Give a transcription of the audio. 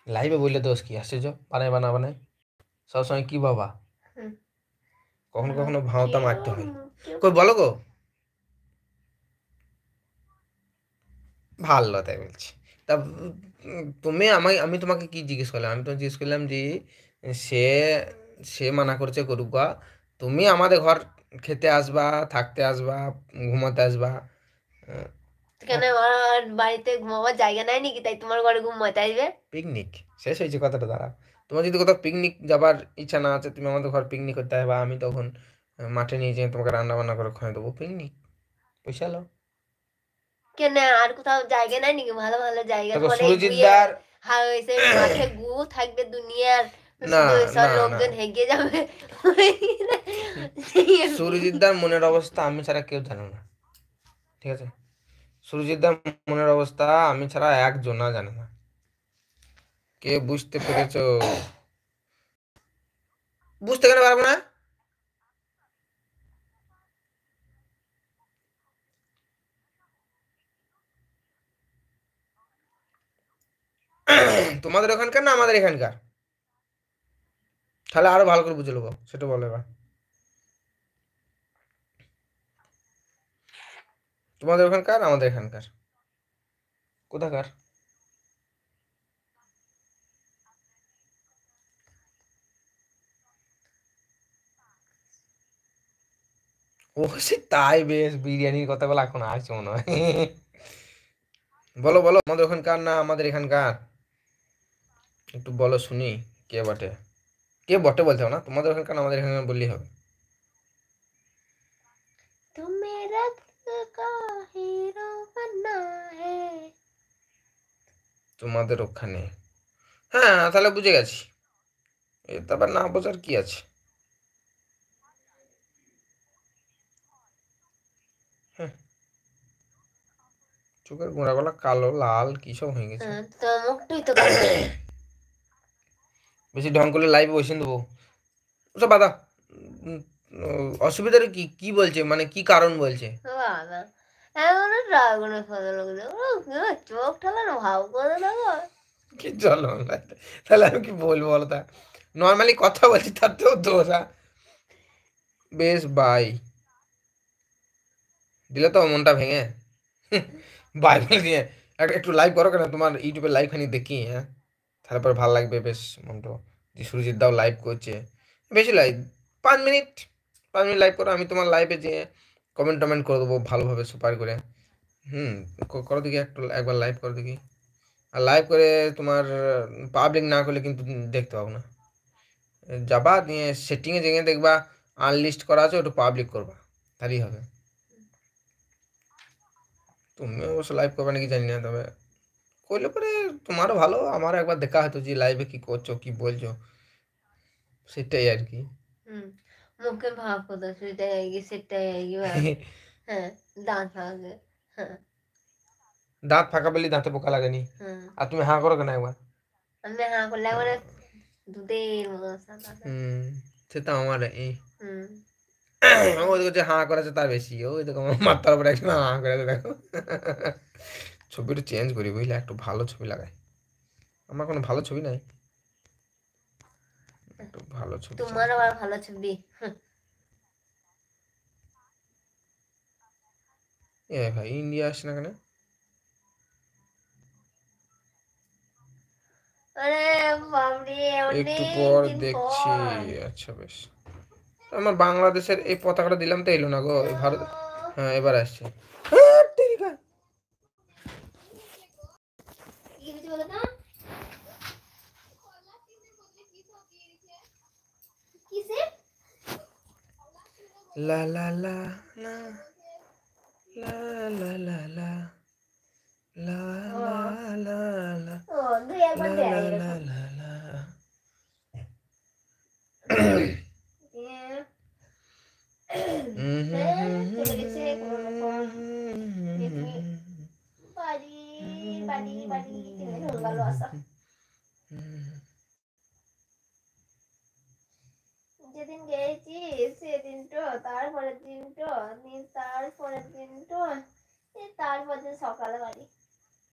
লাইভে বললে দোষ কি? আশ্চর্য, বানায় বানা বানায় সবসময় কি বাবা, হুম, কখনো কখনো ভাওতা মারতে হয়। মুখে কই বলো গো, ভালো তাই বলছি। তা তুমি আমায়, আমি তোমাকে কি জিজ্ঞেস করলাম? আমি তোমাকে জিজ্ঞেস করলাম যে সে সে মানা করছে করুক গা, তুমি আমাদের ঘর খেতে আসবা, থাকতে আসবা, ঘুমাতে আসবা। আহ, কেন আমার বাড়িতে ঘুমাবার জায়গা নাই নাকি তাই তোমার ঘরে ঘুমাতে আসবে? পিকনিক শেষ হয়েছে কথাটা দ্বারা। তোমার যদি কোথাও পিকনিক যাবার ইচ্ছা না আছে, তুমি আমাদের ঘর পিকনিক করতে হবে, বা আমি তখন মাঠে নিয়ে যেয়ে তোমাকে রান্না বান্না করে খাওয়াই দেবো, পিকনিক, পয়সা লো। কেন আর কোথাও জায়গা নাই নাকি ভালো ভালো জায়গা দেখো তোমার এই গুয়ে সুরজিৎদার, হয়েছে মাঠে গু থাকবে দুনিয়ার, না শুধু সব না না, লোকজন হেগে যাবে। সুরজিৎদার মনের অবস্থা আমি ছাড়া কেউ জানে না, ঠিক আছে? সুরজিৎদার মনের অবস্থা আমি ছাড়া একজনা জানে না। কে বুঝতে পেরেছো? বুঝতে কেন পারবো না? তোমাদের ওখানকার না আমাদের এখানকার? তাহলে আরো ভালো করে বুঝে নেবো, সেটা বলো এবার। তোমাদের ওখানকার, আমাদের এখানকার, কোথাকার? ও সে তাই, বেশ বিরিয়ানির কথা বলে এখন আসছে মনে হয়। বলো বলো, আমাদের ওখানকার না আমাদের এখানকার? একটু বলো শুনি, কে বটে? কে বটে বলতে হবে না, তোমাদের ওখানকার না আমাদের এখানকার বললেই হবে। तुम मेरा दिल का हीरो बनना है। তোমাদের ওখানে, হ্যাঁ তাহলে বুঝে গেছি। এ তারপর না বোঝার কি আছে? হ্যাঁ, চোখের গোড়াগুলো কালো লাল কি সব হয়ে গেছে। তো মুখটাই তো কালো। বেশি ঢং করলে লাইভে বসিয়ে দেবো। ওসব বাধা। উম, অসুবিধার কি, কি বলছে মানে কি কারণ বলছে? বাবা এমন ড্রাগনের ফটো লাগছে, চোখ ঠালানো ভাব করে দেখো। কি চলো তাহলে আমি কি বলবো বলো তা? নর্মালি কথা বলছি তাতেও দোষ, হ্যাঁ? বেশ বাই দিলে তো মনটা ভেঙে। বাই বলে দিয়ে একটু লাইভ করো, কেন তোমার ইউটিউবে লাইভ খানি দেখি, হ্যাঁ? তারপর ভালো লাগবে বেশ মনটা, যে সুরজিৎ দাও লাইভ করছে। বেশি লাইভ, 5 মিনিট, 5 মিনিট লাইভ করো, আমি তোমার লাইভে যে কমেন্ট টমেন্ট করে দেবো ভালোভাবে সুপার করে। হুম, করো দেখি, একটু একবার লাইভ করো দেখি। আর লাইভ করে তোমার পাবলিক না করলে কিন্তু দেখতে পাবো না। যাবা নিয়ে সেটিংয়ে যেয়ে দেখবা আনলিস্ট করা আছে, ওটা পাবলিক করবা, তাহলেই হবে। তুমি অবশ্য লাইভ করবে নাকি জানি না, তবে করলে পরে তোমারও ভালো, আমারও একবার দেখা হতো যে লাইভে কি করছো কি বলছো, সেটাই আর কি। হুম, মুখে ভাব কথা সেটাই আएगी সেটাই आएगी বাস। হ্যাঁ, দাঁত ভাঙবে। হ্যাঁ। দাঁত ফাঁকা পেলে দাঁতে পোকা লাগেনি। হুম, আর তুমি হাঁ করো কেন একবার? আমি হ্যাঁ করলে মানে দুধের মতো সাদা সাদা। হুম, সেটা আমার এই হুম। ওই দেখো যে হাঁ করেছে তার বেশি, ওই দেখো আমার মাথার উপরে একজন হাঁ করেছে দেখো। ছবিটা চেঞ্জ করি বুঝলে, একটু ভালো ছবি লাগাই। আমার কোনো ভালো ছবি নাই, একটু ভালো ছবি চেঞ্জ তোমার করি। আবার ভালো ছবি। এ ভাই ইন্ডিয়া আসছে না কেন? আরে বাবরে একটু অনেক পর দিন দেখছি। পর। আচ্ছা বেশ, আমার বাংলাদেশের এই পতাকাটা দিলাম তো এলো না গো, এই ভারত। হ্যাঁ এবার আসছে। হ্যাঁ, তেরিকা। কি হয়েছে বলো তো? কিসে? লা লা লা লা লা লা লা লা লা ও লা লা লা ও দুই একবার লা লা দেয় লা এরকম। লা লা। দিয়ে হুম হুম হ্যাঁ হুম চলে হুম গেছে কোনো রকম। দিয়ে তুমি হুম বাড়ি বাড়ি বাড়ি টেনে চলে গেল আসা। হুম। যেদিন গেছি সেদিন তো তারপরের দিন তো তারপরের দিন তো তারপর দিন সকালে বাড়ি।